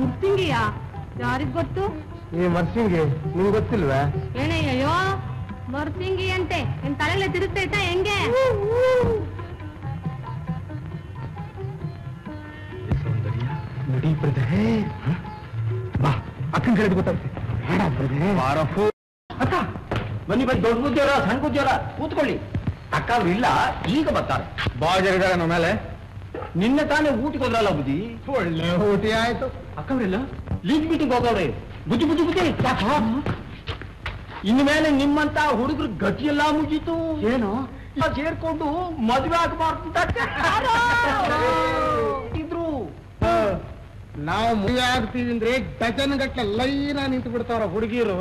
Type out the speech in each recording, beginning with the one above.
ಉರ್ಸಿಂಗಿಯ ಯಾರಿಗ್ ಗೊತ್ತು? ಈ ಮರ್ಸಿಂಗಿ ನಿಮ್ಗೆ ಗೊತ್ತಿಲ್ವಾ? ಏನಯ್ಯೋ ಮರ್ಸಿಂಗಿ ಅಂತೆ ನಿನ್ ತಲೆಲ್ಲ ತಿರುಗ್ತೈತಾ ಹೆಂಗೆ? ಸೌಂದರ್ಯ ನಡಿ ಬ್ರದರ್. ಬಾ ಅಕ್ಕನ ಕಡೆ ಗೊತ್ತಾಗ್ತದೆ. ಅಕ್ಕ ಬನ್ನಿ ಬನ್ನಿ, ದೊಡ್ಡ ಬುದ್ಧಿಯವರ ಸಣ್ಣ ಬುದ್ಧಿಯವರ ಕೂತ್ಕೊಳ್ಳಿ. ಅಕ್ಕ ಅವ್ರು ಇಲ್ಲ, ಈಗ ಬರ್ತಾರೆ. ಬಾಳ ಜನ ಇದ್ದಾರೆ ನಮ್ಮ ಮೇಲೆ. ನಿನ್ನೆ ತಾನೇ ಊಟಕ್ಕೆ ಹೋದ್ರಲ್ಲ ಬುದ್ಧಿ. ಒಳ್ಳೆ ಊಟಿ ಆಯ್ತು. ಅಕ್ಕ ಅವ್ರೆಲ್ಲ ಲೀಗ್ ಮೀಟಿಂಗ್ ಹೋಗವ್ರೆ. ಬುದ್ಧಿ ಬುದ್ಧಿ ಬುದ್ಧಿ ಯಾಕ ಇನ್ನು ಮೇಲೆ ನಿಮ್ಮಂತ ಹುಡುಗರು ಗತಿ ಎಲ್ಲ ಮುಗೀತು. ಏನು ಸೇರ್ಕೊಂಡು ಮದುವೆ ಆಗಬಾರ್ದು ಇದ್ರು. ನಾವು ಮದುವೆ ಆಗ್ತೀವಿ ಅಂದ್ರೆ ಡಜನ್ ಗಟ್ಟಲೆ ಲೈನ ನಿಂತು ಬಿಡ್ತಾರ ಹುಡುಗಿರು.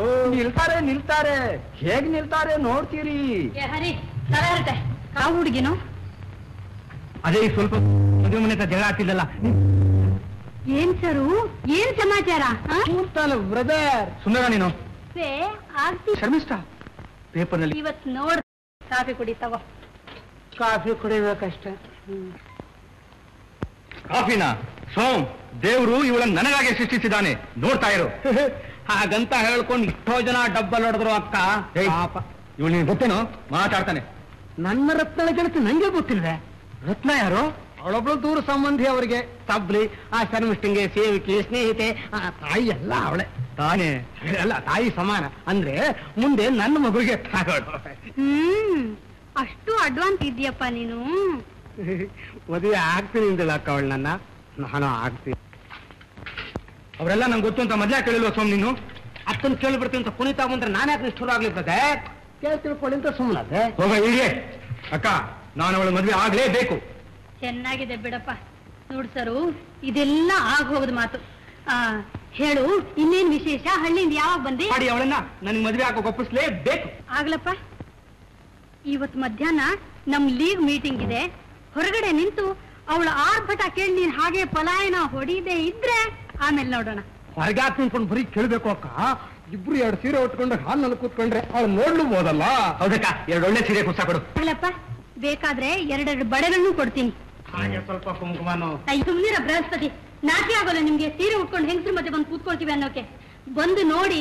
ನಿಲ್ತಾರೆ ಹೇಗ್ ನಿಲ್ತಾರೆ ನೋಡ್ತೀರಿ. ಹರಿ ತಲೆ ಇರುತ್ತೆ ಆ ಹುಡುಗಿನು. ಅದೇ ಸ್ವಲ್ಪ ಮದುವೆ ಮನೆ ಹತ್ರ ಜಗಳ ಆಗ್ತಿದ್ದಲ್ಲ. ಏನ್ ಸರು ಏನ್ ಸಮಾಚಾರ? ಬ್ರದರ್ ಸುಂದರ ನೀನು ಆಗ್ತಿ ಶರ್ಮಿಷ್ಠ ಪೇಪರ್ನಲ್ಲಿ ಇವತ್ ನೋಡ್ ಕಾಫಿ ಕುಡಿತಾವ. ಕಾಫಿ ಕುಡಿಬೇಕಷ್ಟೇ. ಕಾಫಿನ ಸೋಮ್ ದೇವ್ರು ಇವಳನ್ನ ನನಗಾಗಿ ಸೃಷ್ಟಿಸಿದ್ದಾನೆ, ನೋಡ್ತಾ ಇರು. ಹಾಗಂತ ಹೇಳ್ಕೊಂಡು ಎಷ್ಟೋ ಜನ ಡಬ್ಬಲ್ ಹೊಡೆದ್ರು ಅಕ್ಕ. ಪಾಪ ಇವಳು ನೀನು ಗೊತ್ತೇನೋ ಮಾತಾಡ್ತಾನೆ. ನನ್ನ ರತ್ನ ಗೆಳತಿ ನಂಗೆ ಗೊತ್ತಿಲ್ವೇ? ರತ್ನ ಯಾರು? ಅವಳೊಬ್ಳು ದೂರ ಸಂಬಂಧಿ ಅವರಿಗೆ. ತಬ್ಲಿ ಆ ಶರ್ಮಿಷ್ಠಂಗೆ ಸೇವಿಕೆ ಸ್ನೇಹಿತೆ ಆ ತಾಯಿ ಎಲ್ಲ ಅವಳೆ ತಾನೇ ಅಲ್ಲ, ತಾಯಿ ಸಮಾನ. ಅಂದ್ರೆ ಮುಂದೆ ನನ್ನ ಮಗುಗೆ ತಾಗೋಳು. ಅಷ್ಟು ಅಡ್ವಾನ್ಸ್ ಇದೆಯಪ್ಪ ನೀನು. ಮದುವೆ ಆಗ್ತೀನಿ ಅಂದಿಲ್ಲ ಅಕ್ಕ ಅವಳು ನನ್ನ. ನಾನು ಆಗ್ತೀನಿ. ಅವರೆಲ್ಲ ನಂಗೆ ಗೊತ್ತು ಅಂತ ಮೊದ್ಲೇ ಕೇಳಿಲ್ವ ಸೋಮ್ ನೀನು? ಅಷ್ಟೊಂದು ಕೇಳಿಬಿಡ್ತೀನಿ ಅಂತ ಕುಣಿತಾ ಬಂದ್ರೆ ನಾನೇ ನಿಷ್ಠುರ ಆಗ್ಲಿರ್ತದೆ. ಕೇಳಿ ತಿಳ್ಕೊಳ್ಳಿ ಅಂತ ಸುಮ್ಮನದೆ. ಹೋಗ ಹೀಗೆ. ಅಕ್ಕ ನಾನು ಅವಳ ಮದುವೆ ಆಗ್ಲೇಬೇಕು. ಚೆನ್ನಾಗಿದೆ ಬಿಡಪ್ಪ. ನೋಡ್ಸರು ಇದೆಲ್ಲ ಆಗ ಹೋಗದ ಮಾತು. ಹೇಳು ಇನ್ನೇನ್ ವಿಶೇಷ? ಹಳ್ಳಿಯಿಂದ ಯಾವಾಗ ಬಂದೆ? ಮಾಡಿ ಅವಳನ್ನ ನನಗೆ ಮದುವೆ ಆಗೋ ಒಪ್ಪಿಸ್ಲೇಬೇಕು. ಆಗ್ಲಪ್ಪ. ಇವತ್ ಮಧ್ಯಾಹ್ನ ನಮ್ ಲೀಗ್ ಮೀಟಿಂಗ್ ಇದೆ. ಹೊರಗಡೆ ನಿಂತು ಅವಳ ಆರ್ಭಟ ಕೇಳಿ ನೀನ್ ಹಾಗೆ ಪಲಾಯನ ಹೊಡಿದೆ ಇದ್ರೆ ಆಮೇಲೆ ನೋಡೋಣ. ಹೊರಗೆ ನಿಂತ್ಕೊಂಡು ಬರೀ ಕೇಳ್ಬೇಕು ಅಕ್ಕ. ಇಬ್ರು 2 ಸೀರೆ ಉಟ್ಕೊಂಡು ಹಾಲ್ನಲ್ಲಿ ಕೂತ್ಕೊಂಡ್ರೆ ಅವಳು ನೋಡ್ಲೂಬೋದಲ್ಲ. ಹೌದಕ್ಕ, 2 ಒಳ್ಳೆ ಸೀರೆ ಕುಸ ಕೊಡು. ಆಗ್ಲಪ್ಪ, ಬೇಕಾದ್ರೆ 2 ಬಳೆಗಳನ್ನು ಕೊಡ್ತೀನಿ. ಹಾಗೆ ಸ್ವಲ್ಪ ಕುಂಕುಮನು. ಸುಮ್ನಿರ ಬೃಹಸ್ಪತಿ. ನಾಚೆ ಆಗೋಲ್ಲ ನಿಮ್ಗೆ ಸೀರೆ ಉಟ್ಕೊಂಡು ಹೆಂಗಸ್ರ ಮಧ್ಯೆ ಬಂದು ಕೂತ್ಕೊಳ್ತೀವಿ ಅನ್ನೋಕೆ. ಬಂದು ನೋಡಿ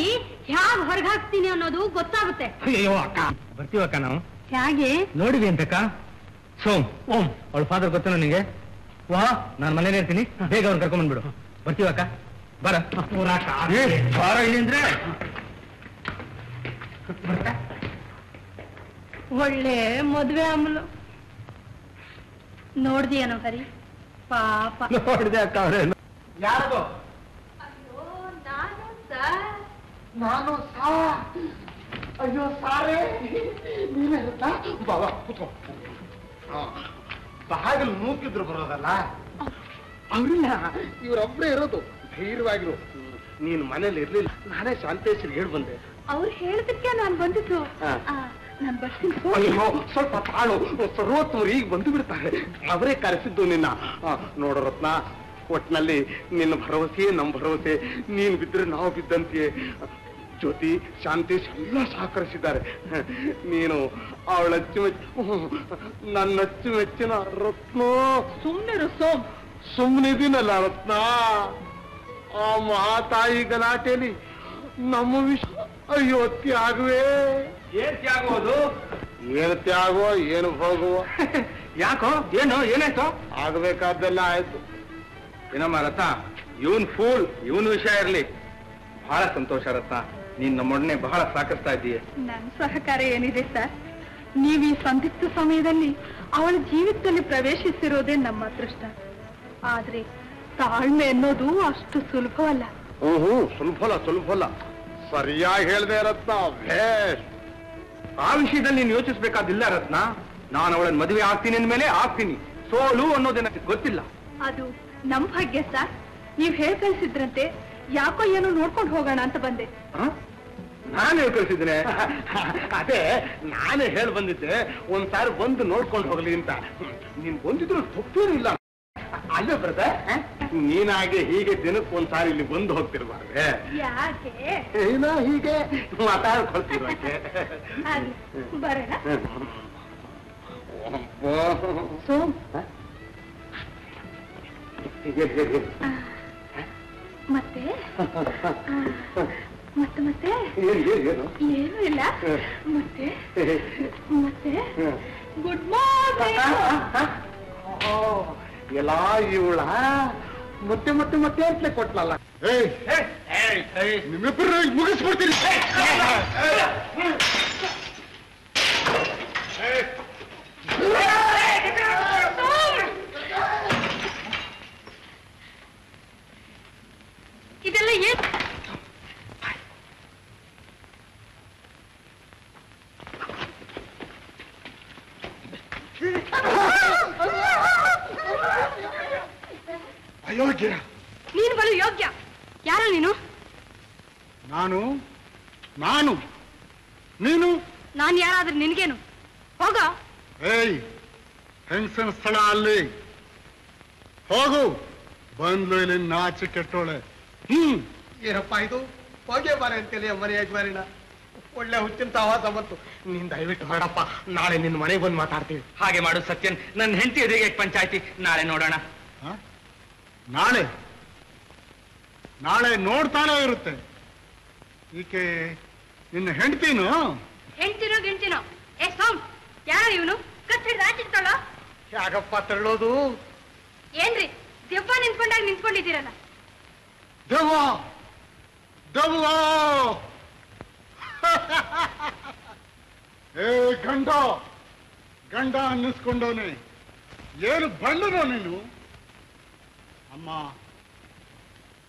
ಹ್ಯಾಗ್ ಹೊರಗೆ ಹಾಕ್ತೀನಿ ಅನ್ನೋದು ಗೊತ್ತಾಗುತ್ತೆ. ಅಯ್ಯೋ ಅಕ್ಕ, ಬರ್ತೀವಕ್ಕ ನಾವು. ಹೇಗೆ ನೋಡಿವಿ ಅಂತಕ್ಕ? ಸೋಮ್ ಓಂ ಅವಳ ಫಾದರ್ ಗೊತ್ತ ನನಗೆ. ವಾ ನಾನು ಮನೇಲಿ ಇರ್ತೀನಿ, ಬೇಗ ಅವ್ನು ಕರ್ಕೊಂಡ್ ಬಂದ್ಬಿಡು. ಬರ್ತೀವಕ್ಕ, ಬರ. ಬಾರ ಇಲ್ಲಿ ಅಂದ್ರೆ ಒಳ್ಳೆ ಮದ್ವೆ ಅಮಲು. ನೋಡ್ದಿಯೇನೋ ಹರಿ ಪಾಪ. ನೋಡಿದೆ ಅಕ್ಕ ಅವ್ರೆ. ಯಾರದು? ನಾನು ಅಯ್ಯೋ ಸಾರೇ ನೀವೇ ಬಾಬಾ ಕೂತ್ಕೊ. ಬಾಗಿಲು ನೂಕಿದ್ರು ಬರೋದಲ್ಲ ಅವ್ರನ್ನ. ಇವರೊಬ್ಬರೇ ಇರೋದು. ಧೈರ್ಯವಾಗಿರು. ನೀನು ಮನೇಲಿ ಇರ್ಲಿಲ್ಲ, ನಾನೇ ಶಾಂತೇಶ್ವರಿಗೆ ಹೇಳಿ ಬಂದೆ. ಅವ್ರು ಹೇಳದಕ್ಕೆ ನಾನು ಬಂದಿದ್ದು. ನಾನು ಬರ್ತೀನಿ. ಅಯ್ಯೋ ಸ್ವಲ್ಪ ತಾಳು. ಸರ್ವೋತ್ತಮರು ಈಗ ಬಂದು ಬಿಡ್ತಾರೆ. ಅವರೇ ಕರೆಸಿದ್ದು ನಿನ್ನ. ನೋಡು ರತ್ನ, ಒಟ್ಟಿನಲ್ಲಿ ನಿನ್ನ ಭರವಸೆ ನಮ್ಮ ಭರವಸೆ. ನೀನು ಬಿದ್ದರೆ ನಾವು ಬಿದ್ದಂತೆಯೇ. ಜ್ಯೋತಿ ಶಾಂತೇಶ್ ಎಲ್ಲ ಸಹಕರಿಸಿದ್ದಾರೆ. ನೀನು ಅವಳ ನನ್ನ ಅಚ್ಚುಮೆಚ್ಚಿನ ರತ್ನ. ಸುಮ್ಮನೆ ಸೋಮ್. ಸುಮ್ಮನಿದ್ದೀನಲ್ಲ ರತ್ನ. ಆ ಮಹಾತಾಯಿ ಗಲಾಟೆಯಲ್ಲಿ ನಮ್ಮ ಅಯ್ಯೋ ತ್ಯಾಗವೇ. ಏನ್ ತ್ಯಾಗೋದು? ಏನು ತ್ಯಾಗೋ ಏನು ಹೋಗುವ. ಯಾಕೋ ಏನು ಏನಾಯ್ತು? ಆಗಬೇಕಾದ್ದೆಲ್ಲ ಆಯ್ತು. ಏನಮ್ಮ ರತ್ನ, ಇವನ್ ಫೂಲ್, ಇವನ್ ವಿಷಯ ಇರ್ಲಿ. ಬಹಳ ಸಂತೋಷ ರತ್ನ, ನೀನ್ ನಮ್ಮೊಡನೆ ಬಹಳ ಸಾಕಿಸ್ತಾ ಇದ್ದೀಯ. ನನ್ನ ಸಹಕಾರ ಏನಿದೆ ಸರ್? ನೀವು ಈ ಸಂದಿಗ್ಧ ಸಮಯದಲ್ಲಿ ಅವಳ ಜೀವಿತದಲ್ಲಿ ಪ್ರವೇಶಿಸಿರೋದೇ ನಮ್ಮ ಅದೃಷ್ಟ. ಆದ್ರೆ ತಾಳ್ಮೆ ಅನ್ನೋದು ಅಷ್ಟು ಸುಲಭವಲ್ಲ. ಸುಲಭಲ್ಲ. ಸರಿಯಾಗಿ ಹೇಳ್ದೆ ರತ್ನ. ಭೇಷ್. ಆ ವಿಷಯದಲ್ಲಿ ನೀನು ಯೋಚಿಸ್ಬೇಕಾದಿಲ್ಲ ರತ್ನ. ನಾನು ಅವಳನ್ನ ಮದುವೆ ಆಗ್ತೀನಿ ಅಂದ್ಮೇಲೆ ಆಗ್ತೀನಿ. ಸೋಲು ಅನ್ನೋದೇನ ಗೊತ್ತಿಲ್ಲ. ಅದು ನಮ್ ಭಾಗ್ಯ ಸರ್. ನೀವ್ ಹೇಳ್ ಕಳ್ಸಿದ್ರಂತೆ. ಯಾಕೋ ಏನೋ ನೋಡ್ಕೊಂಡು ಹೋಗೋಣ ಅಂತ ಬಂದೆ. ನಾನು ಹೇಳಿ ಕಳ್ಸಿದ್ದೇನೆ? ಅದೇ ನಾನೇ ಹೇಳಿ ಬಂದಿದ್ದೆ, ಒಂದ್ಸಾರಿ ಬಂದು ನೋಡ್ಕೊಂಡು ಹೋಗ್ಲಿ ಅಂತ. ನೀನ್ ಬಂದಿದ್ರು ತಪ್ಪೇನು ಇಲ್ಲ. ಅಲ್ಲೇ ಬ್ರದರ್, ನೀನಾಗೆ ಹೀಗೆ ದಿನಕ್ಕೆ ಒಂದ್ಸಾರಿ ಇಲ್ಲಿ ಬಂದು ಹೋಗ್ತಿರ್ಬಾರ್ದೆ. ಯಾಕೆ? ಏನೋ ಹೀಗೆ ಮಾತಾಡ್ಕೊಳ್ತಿರೋಕೆ. ಬರೋಣ. ಸೋಮ್, ಮತ್ತೆ ಮತ್ತೆ ಮತ್ತೆ ಏನು ಇಲ್ಲ ಮತ್ತೆ ಮತ್ತೆ ಗುಡ್ ಮಾರ್ನಿಂಗ್. ಎಲ್ಲ ಇವಳ ಮತ್ತೆ ಮತ್ತೆ ಮತ್ತೆ ಅಂತಲೇ ಕೊಟ್ಲಲ್ಲ. ನಿಮ್ಮಿಬ್ಬರು ಮುಗಿಸ್ಬಿಡ್ತೀನಿ. ಇದೆಲ್ಲ ಏನು? ಅಯೋಗ್ಯ. ನೀನು ಬಲು ಯೋಗ್ಯ. ಯಾರು ನೀನು? ನಾನು ನಾನು ನೀನು ನಾನು ಯಾರಾದ್ರೂ ನಿನ್ಗೇನು? ಹೋಗ. ಏಯ್, ಹೆಂಗಸನ ಸ್ಥಳ ಅಲ್ಲಿ. ಹೋಗು. ಬಂದ್ಲು ಇಲ್ಲಿ ನಾಚಿ ಕೆಟ್ಟೋಳೆ. ಏನಪ್ಪ ಇದು? ಹೋಗೇ ಬಾರೆ ಅಂತೇಳಿ ಮನೆ ಯಜಮಾನಿನ ಒಳ್ಳೆ ಹುಚ್ಚಿನ ಆವಾಸ ಬಂತು. ನೀನ್ ದಯವಿಟ್ಟು ಹೊರಡಪ್ಪ, ನಾಳೆ ನಿನ್ನ ಮನೆಗೆ ಬಂದು ಮಾತಾಡ್ತೀವಿ. ಹಾಗೆ ಮಾಡು ಸತ್ಯನ್. ನನ್ನ ಹೆಂಡತಿ ಎದುರಿಗೆ ಪಂಚಾಯ್ತಿ. ನಾಳೆ ನೋಡೋಣ. ನಾಳೆ ನಾಳೆ ನೋಡ್ತಾನೆ ಇರುತ್ತೆ. ಈಕೆ ನಿನ್ನ ಹೆಂಡ್ತಿನೋ? ಹೆಂಡ್ತಿನೋ ಗಿಂಡ್ತಿನೋ? ಏ ಸೋಮ್, ಯಾರು ಇವನು? ಕತ್ತಿಡ್ದು ಆಚಿಡ್ತಾಳ? ಯಾಕಪ್ಪ ತಳ್ಳೋದು? ಏನ್ರಿ ದೆವ್ವ ನಿಂತ್ಕೊಂಡಾಗ ನಿಂತ್ಕೊಂಡಿದ್ದೀರಲ್ಲ? ದೆವ್ವ ದೆವ್ವ. ಏ ಗಂಡ ಗಂಡ ಅನ್ನಿಸ್ಕೊಂಡವನೆ. ಏನು ಬಣ್ಣನೋ ನೀನು? ಅಮ್ಮ,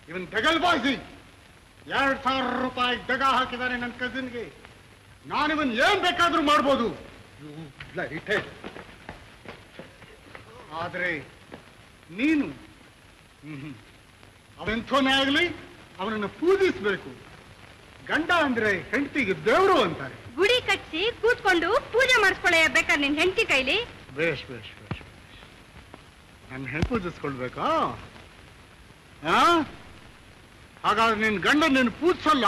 ಇವನ್ ದಗಲ್ಬಾಜಿ. 2,000 ರೂಪಾಯಿ ದಗ ಹಾಕಿದಾನೆ ನನ್ನ ಕಸಿನ್ಗೆ. ನಾನಿವನ್ ಏನ್ ಬೇಕಾದ್ರೂ ಮಾಡ್ಬೋದು. ಆದ್ರೆ ನೀನು ಅವೆಂಥೋನೇ ಆಗ್ಲಿ, ಅವನನ್ನು ಪೂಜಿಸ್ಬೇಕು. ಗಂಡ ಅಂದ್ರೆ ಹೆಂಡತಿಗೆ ದೇವರು ಅಂತಾರೆ. ಗುಡಿ ಕಟ್ಸಿ ಕೂತ್ಕೊಂಡು ಪೂಜೆ ಮಾಡಿಸ್ಕೊಳ್ಳೆ ಬೇಕಾದ್ರೆ ನಿನ್ ಹೆಂಡತಿ ಕೈಲಿ. ಬೇಷ್ ಬೇಷ್ ಬೇಷ್. ನನ್ನ ಹೆಣ್ಣು ಪೂಜಿಸ್ಕೊಳ್ಬೇಕಾ? ಹಾಗಾದ್ರೆ ನಿನ್ ಗಂಡ ನೀನು ಪೂಜಿಸಲ್ಲ?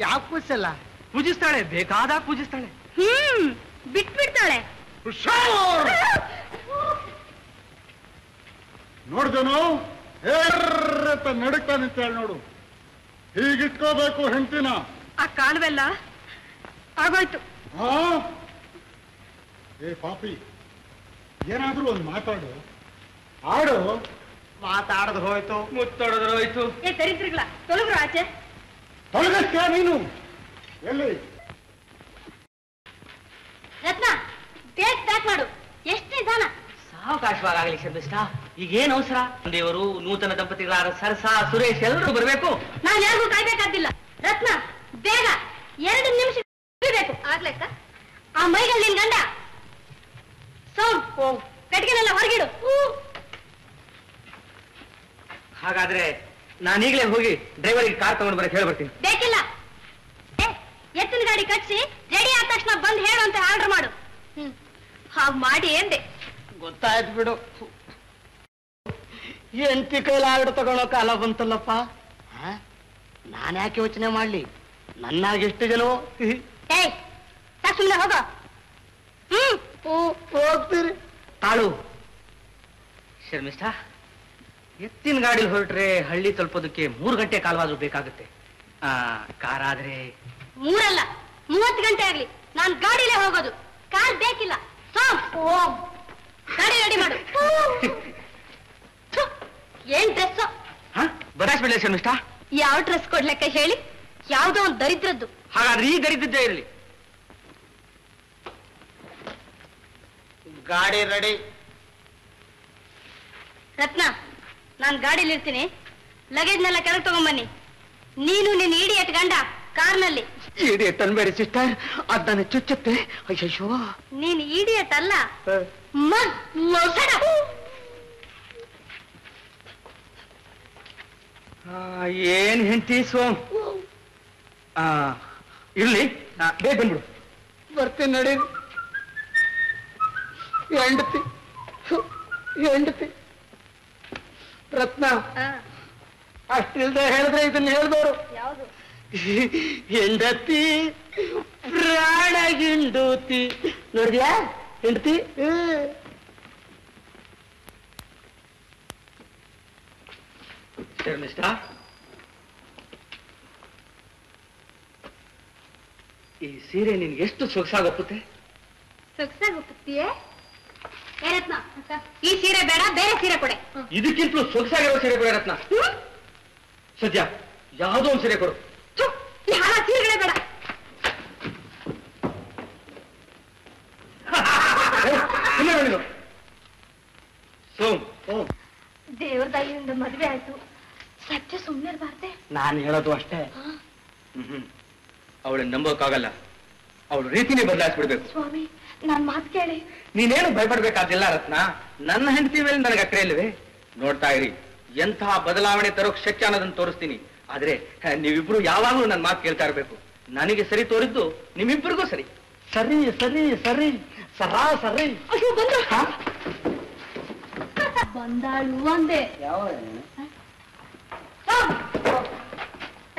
ಯಾಕೆ ಪೂಜಿಸಲ್ಲ? ಪೂಜಿಸ್ತಾಳೆ, ಬೇಕಾದಾಗ ಪೂಜಿಸ್ತಾಳೆ. ಬಿಟ್ಬಿಡ್ತಾಳೆ. ನೋಡ್ದನು ಹೇರ್ರತ್ತ ನಡುಕ್ತಾ ನಿಂತೇಳಿ ನೋಡು. ಹೀಗಿಟ್ಕೋಬೇಕು ಹೆಂಡ್ತಿನ. ಆ ಕಾಣವೆಲ್ಲ ಆಗೋಯ್ತು. ಏ ಪಾಪಿ, ಏನಾದ್ರೂ ಒಂದು ಮಾತಾಡು. ಆಡು. ಮಾತಾಡದು ಹೋಯ್ತು, ಮುತ್ತೊಡೆದ್ರು ಹೋಯ್ತು. ಏ ದರಿದ್ರಗಳ ತೊಲಗ್ರು ಆಚೆ. ತೊಲಗಸ್ತೀಯ ನೀನು? ಎಲ್ಲಿ? ರತ್ನ, ಬೇಗ ಪ್ಯಾಕ್ ಮಾಡು. ಎಷ್ಟು ನಿಧಾನ? ಸಾವಕಾಶವಾಗಲಿ ಶರ್ಮಿಷ್ಠ. ಈಗೇನು ಅವಸರ? ದೇವರು, ನೂತನ ದಂಪತಿಗಳಾದ ಸರಸಾ, ಸುರೇಶ್ ಎಲ್ಲರೂ ಬರಬೇಕು. ನಾನು ಯಾರಿಗೂ ಕಾಯ್ಬೇಕಾದಿಲ್ಲ. ರತ್ನ, ಬೇಗ 2 ನಿಮಿಷ ಬೇಕು. ಆಗ್ಲಕ್ಕ? ಆ ಮೈಗಳು ನಿನ್ ಗಂಡ. ಸೌಂಡ್ ಕಟ್ಗೆನೆಲ್ಲ ಹೊರಗಿಡು. ಹಾಗಾದ್ರೆ ನಾನೀಗಲೇ ಹೋಗಿ ಡ್ರೈವರಿಗೆ ಕಾರ್ ತಗೊಂಡು ಬರಕ್ಕೆ ಹೇಳ್ಬರ್ತೀನಿ. ಬೇಕಿಲ್ಲ. ಎತ್ತಿನ ಗಾಡಿ ಕಟ್ಸಿ ರೆಡಿ ಆದ ತಕ್ಷಣ ಬಂದು ಹೇಳು ಅಂತ ಆರ್ಡರ್ ಮಾಡು. ಹಾಗೆ ಮಾಡಿ ಎಂದೆ. ಗೊತ್ತಾಯ್ತು ಬಿಡು. ಎಂಟಿ ಕೈಲಿ ಆರ್ಡರ್ ತಗೊಳ್ಳೋ ಕಾಲ ಬಂತಲ್ಲಪ್ಪ. ನಾನು ಯಾಕೆ ಯೋಚನೆ ಮಾಡ್ಲಿ? ನನ್ನಾಗೆಷ್ಟು ಜನವೋ. ಏಯ್, ಸುಮ್ಮನೆ ಹೋಗೋ. ಹೋಗ್ತೀರಿ ತಾಳು. ಶರ್ಮಿಷ್ಠ, ಎತ್ತಿನ ಗಾಡಿಲಿ ಹೊರಟ್ರೆ ಹಳ್ಳಿ ತಲುಪೋದಕ್ಕೆ 3 ಗಂಟೆ ಕಾಲವಾದ್ರೂ ಬೇಕಾಗುತ್ತೆ. ಕಾರಾದ್ರೆ 3 ಅಲ್ಲ 30 ಗಂಟೆ ಆಗ್ಲಿ ನಾನು ಗಾಡಿಲೇ ಹೋಗೋದು. ಕಾರ್ ಬೇಕಿಲ್ಲ. ಗಾಡಿ ರೆಡಿ ಮಾಡು. ಏನ್ ಡ್ರೆಸ್? ಬರಾಸ್ಬಿಡ್ಲೆ ಶರ್ಮಿಷ್ಠ. ಯಾವ ಡ್ರೆಸ್ ಕೊಡ್ಲೆಕ್ಕ ಹೇಳಿ? ಯಾವ್ದೋ ಒಂದು ದರಿದ್ರದ್ದು. ಹಾಗಾದ್ರೆ ಈ ದರಿದ್ರದ್ದೇ ಇರಲಿ. ಗಾಡಿ ರೆಡಿ. ರತ್ನ, ನಾನು ಗಾಡಿಲಿ ಇರ್ತೀನಿ. ಲಗೇಜ್ನೆಲ್ಲ ಕೆಳಗೆ ತಗೊಂಬನ್ನಿ. ನೀನು ನಿನ್ನ ಇಡಿಯಟ್ ಗಂಡ ಕಾರ್ನಲ್ಲಿ. ಇಡಿಯಟ್ ಅನ್ಬೇಡಿ ಸಿಸ್ಟರ್, ಅದನ್ನ ಚುಚ್ಚುತ್ತೆ. ಅಯ್ಯೋ, ನೀನ್ ಇಡಿಯಟ್ ಅಲ್ಲ, ಏನ್ ಹೆಂಡತಿ ಸೋಮ್. ಇರ್ಲಿ, ಬೇಗ ಬಂದ್ಬಿಡು. ಬರ್ತೀನಿ ನಡಿ. ಹೆಂಡತಿ ಹೆಂಡತಿ ರತ್ನ, ಅಷ್ಟಿಲ್ದೆ ಹೇಳಿದ್ರೆ ಇದನ್ನ ಹೇಳಿದವರು. ಯಾವುದು? ಹೆಂಡತಿ ಪ್ರಾಣ ಗಿಂಡೂತಿ. ನೋಡಿದ್ಯಾ ಹೆಂಡತಿ? ಶರ್ಮಿಷ್ಠ, ಈ ಸೀರೆ ನಿನ್ಗೆ ಎಷ್ಟು ಸೊಗಸಾಗೊಪ್ಪುತ್ತೆ? ಸೊಗಸಾಗೊಪ್ಪುತ್ತೀಯೇ? ರತ್ನ, ಈ ಸೀರೆ ಬೇಡ, ಬೇರೆ ಸೀರೆ ಕೊಡೆ. ಇದಕ್ಕಿಂತಲೂ ಸೊಗಸಾಗಿರೋ ಸೀರೆ ಕೊಡೆ ರತ್ನ. ಸದ್ಯ ಯಾವುದೋ ಒಂದು ಸೀರೆ ಕೊಡು. ಈ ಹಣ ಸೀರೆಗಳೇ ಬೇಡ. ದೇವ್ರ ದಯಿಂದ ಮದುವೆ ಆಯ್ತು, ಸತ್ಯ ಸುಮ್ಮನೆ ಇರಬಾರ್ದೆ. ನಾನು ಹೇಳೋದು ಅಷ್ಟೇ. ಅವಳನ್ನ ನಂಬೋಕ್ಕಾಗಲ್ಲ, ಅವಳು ರೀತಿನೇ ಬದಲಾಯಿಸ್ಬಿಡ್ಬೇಕು. ಸ್ವಾಮಿ, ನನ್ ಮಾತು ಕೇಳಿ. ನೀನೇನು ಭಯಪಡ್ಬೇಕಾದಿಲ್ಲ ರತ್ನ, ನನ್ನ ಹೆಂಡತಿ ಮೇಲೆ ನನಗೆ ಅಕ್ರೆ ಇಲ್ವೇ? ನೋಡ್ತಾ ಇರಿ, ಎಂತಹ ಬದಲಾವಣೆ ತರೋಕ್ ಶಕ್ಯ ಅನ್ನೋದನ್ನ ತೋರಿಸ್ತೀನಿ. ಆದ್ರೆ ನೀವಿಬ್ರು ಯಾವಾಗಲೂ ನನ್ನ ಮಾತು ಕೇಳ್ತಾ ಇರ್ಬೇಕು. ನನಗೆ ಸರಿ ತೋರಿದ್ದು ನಿಮ್ಮಿಬ್ಬರಿಗೂ ಸರಿ. ಸರಿ ಸರಿ ಸರಿ ಸರಾ ಸರಿ. ಬಂದಾಳು ಅಂದೆ.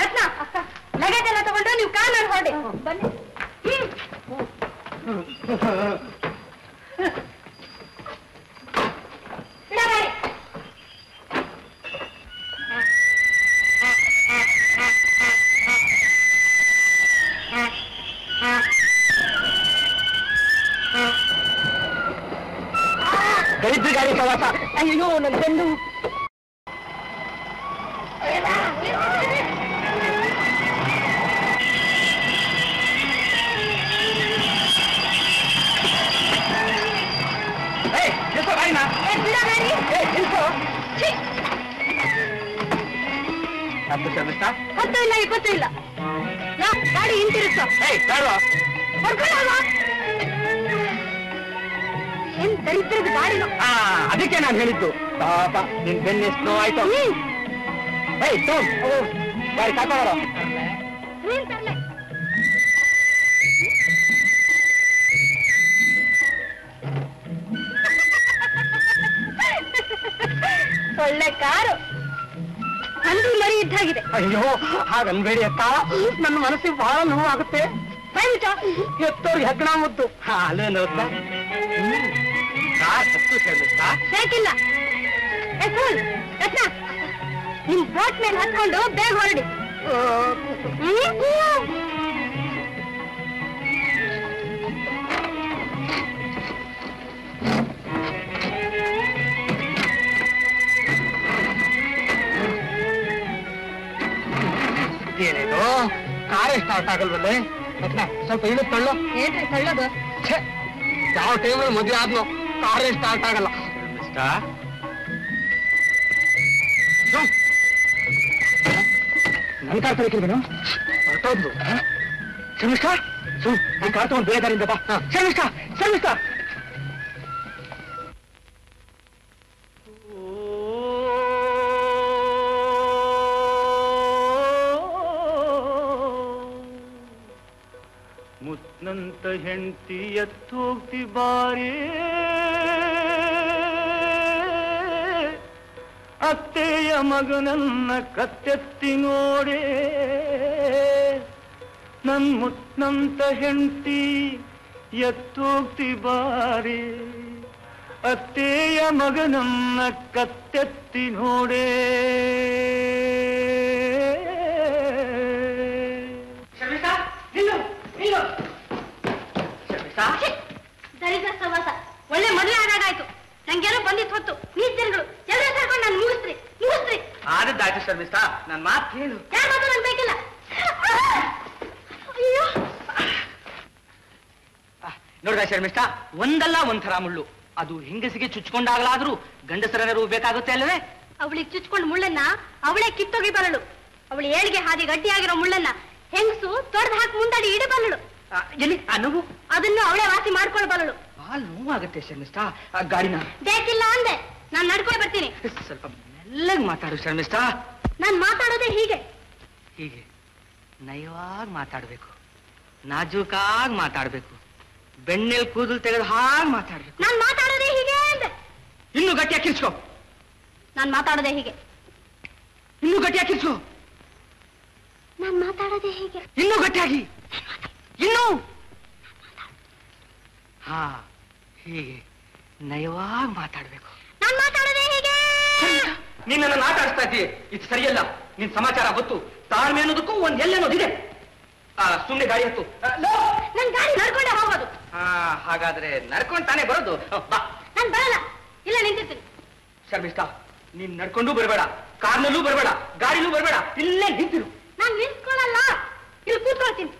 ರತ್ನ, ಅಕ್ಕ ಲಗೇಜ್ ಎಲ್ಲ ತಗೊಂಡ್ರೆ ನೀವು ಕಾರ್ ಹೊರಡಿ. ಬನ್ನಿ. ದರಿದ್ರ ಗಾಡಿ ಪ್ರವಾಸ. ಅಯ್ಯೋ ನನ್ನ ಗಂಡು. ಹತ್ತು ಇಲ್ಲ 20 ಇಲ್ಲ. ಗಾಡಿ ಹಿಂತಿರುತ್ತೋ. ಏನ್ ದರಿದ್ರದ ಗಾಡಿನೋ. ಅದಕ್ಕೆ ನಾನು ಹೇಳಿದ್ದು. ಪಾಪ ನಿನ್ ಬೆನ್ನ ಎಷ್ಟು ನೋವು ಆಯ್ತು. ಗಾಡಿ ಕಾಪಾಡೋ. ಒಳ್ಳೆ ಕಾರು, ಹಂದಿ ಮರಿ ಇದ್ದಾಗಿದೆ. ಅಯ್ಯೋ ಹಾಗನ್ಬೇಡಿ ಅಕ್ಕ, ನನ್ನ ಮನಸ್ಸಿಗೆ ಬಹಳ ನೋವು ಆಗುತ್ತೆ. ಎತ್ತೋರ್ಗೆ ಹೆಗ್ಗಣ ಮುದ್ದು. ಅಲ್ಲೇ ನೋಡ್ತಾ ಬೇಕಿಲ್ಲ. ರತ್ನ, ನಿಮ್ ಬೋಟ್ ಮೇಲೆ ಹತ್ಕೊಂಡು ಬೇಗ ಹೊರಡಿ. ಏನೇನು ಕಾರೇ ಸ್ಟಾರ್ಟ್ ಆಗಲ್ವಲ್ಲೇ? ಸ್ವಲ್ಪ ಇಳಿದು ತಳ್ಳೋ. ಏನ್ರಿ ತಳ್ಳೋದು? ಯಾವ ಟೈಮಲ್ಲಿ ಮದುವೆ ಆದ್ನೋ ಕಾರೇ ಸ್ಟಾರ್ಟ್ ಆಗಲ್ಲ. ನನ್ ಕಾರ್ ತಗೋಬೇಕೇನು? ಹೊರಟೋದ್ಲು. ಶರ್ಮಿಷ್ಠಾ, ಈ ಕಾರ್ ತಗೊಂಡು ಬೇರೆ ದಾರಿಂದ ಬಾ. ಶರ್ಮಿಷ್ಠಾ, ಶರ್ಮಿಷ್ಠಾ. ಮುತ್ನಂತ ಹೆಂಡತಿ ಎತ್ತೋಗ್ತಿ ಬಾರಿ, ಅತ್ತೆಯ ಮಗನನ್ನ ಕತ್ತೆತ್ತಿ ನೋಡೆ. ನನ್ ಮುತ್ನಂತ ಹೆಂಡತಿ ಎತ್ತೋಗ್ತಿ ಬಾರಿ, ಅತ್ತೆಯ ಮಗನನ್ನ ಕತ್ತೆತ್ತಿ ನೋಡೆ. ದರಿದ್ರ ಸವಾಸ, ಒಳ್ಳೆ ಮದುವೆ ಆದಾಗಾಯ್ತು. ನಂಗೇನೋ ಬಂದಿತ್ತು ಹೊತ್ತು. ನೀತಿಗಳು ಎಲ್ಲರೂ ಸೇರ್ಕೊಂಡು ನಾನು ಮುಗಿಸ್ರಿ. ಆದದ್ದಾಯ್ತು ಶರ್ಮಿಷ್ಠಾ, ನನ್ನ ಮಾತು ಕೇಳು. ಯಾರ ಮಾತು ನನ್ ಬೇಕಿಲ್ಲ. ಅಯ್ಯೋ ನೋಡ್ದ ಶರ್ಮಿಷ್ಠಾ, ಒಂದಲ್ಲ ಒಂಥರ ಮುಳ್ಳು. ಅದು ಹೆಂಗಸಿಗೆ ಚುಚ್ಕೊಂಡಾಗಲಾದ್ರೂ ಗಂಡಸರರು ಬೇಕಾಗುತ್ತೆ ಅಲ್ವೇ? ಅವಳಿಗೆ ಚುಚ್ಕೊಂಡು ಮುಳ್ಳನ್ನ ಅವಳೇ ಕಿತ್ತೋಗಿ ಬರಳು. ಅವಳು ಏಳಿಗೆ ಹಾದಿ ಗಟ್ಟಿಯಾಗಿರೋ ಮುಳ್ಳನ್ನ ಹೆಂಗಸು ತೊಡೆದು ಹಾಕಿ ಮುಂದಾಡಿ ಇಡಬಲ್ಲಳು. ಎಲ್ಲಿ ಆ ನೋವು? ಅದನ್ನು ಅವಳೇ ವಾಸಿ ಮಾಡ್ಕೊಳ್ಬಲ್ಲಳು. ಭಾಳ ನೋವಾಗುತ್ತೆ ಶರ್ಮಿಷ್ಠಾ. ಗಾಡಿನ ಬೇಕಿಲ್ಲ ಅಂದೆ, ನಾನು ನಡ್ಕೊಂಡು ಬರ್ತೀನಿ. ಸ್ವಲ್ಪ ಮೆಲ್ಲಗೆ ಮಾತಾಡು ಶರ್ಮಿಷ್ಠಾ. ನಾನು ಮಾತಾಡೋದೇ ಹೀಗೆ ನಯವಾಗಿ ಮಾತಾಡ್ಬೇಕು, ನಾಜೂಕಾಗಿ ಮಾತಾಡ್ಬೇಕು, ಬೆಣ್ಣೆಲ್ ಕೂದಲು ತೆಗೆದು ಹಾಗೆ ಮಾತಾಡ್ಬೇಕು. ನಾನು ಮಾತಾಡೋದೇ ಹೀಗೆ ಅಂದೆ. ಇನ್ನು ಗಟ್ಟಿಯಾಗಿ ಕಿರ್ಚ್ಕೋ. ನಾನು ಮಾತಾಡೋದೇ ಹೀಗೆ. ಇನ್ನೂ ಗಟ್ಟಿಯಾಗಿ ಕಿರ್ಚು. ನಾನು ಮಾತಾಡೋದೇ ಹೀಗೆ. ಇನ್ನೂ ಗಟ್ಟಿಯಾಗಿ. ಇನ್ನು ಹಾ, ಹೀಗೆ ನಯವಾಗಿ ಮಾತಾಡ್ಬೇಕು. ನಾನು ಮಾತಾಡೋದೇ ಹೀಗೆ. ನೀನ್ ನನ್ನ ಆಟ ಆಡಿಸ್ತಾ ಇದ್ದೀಯ, ಇದು ಸರಿಯಲ್ಲ. ನಿನ್ ಸಮಾಚಾರ ಗೊತ್ತು. ತಾಳ್ಮೆ ಅನ್ನೋದಕ್ಕೂ ಒಂದ್ ಎಲ್ಲೆನ್ನೋದಿದೆ. ಸುಮ್ಮನೆ ಗಾಡಿ ಹತ್ತು. ನನ್ ಗಾಡಿ ನಡ್ಕೊಂಡೆ ಹೋಗೋದು. ಹಾಗಾದ್ರೆ ನಡ್ಕೊಂಡು ತಾನೇ ಬರೋದು. ಬಾ. ನಾನ್ ಬರಲ್ಲ, ಇಲ್ಲ ನಿಂತಿರ್ತೀನಿ. ಶರ್ಮಿಷ್ಠಾ, ನೀನ್ ನಡ್ಕೊಂಡು ಬರಬೇಡ, ಕಾರ್ನಲ್ಲೂ ಬರಬೇಡ, ಗಾಡಿಲೂ ಬರಬೇಡ, ಇಲ್ಲೇ ನಿಂತಿರು. ನಾನ್ ನಿಂತ್ಕೊಳ್ಳಲ್ಲ, ಇಲ್ಲಿ ಕೂತ್ಕೊಳ್ತೀನಿ.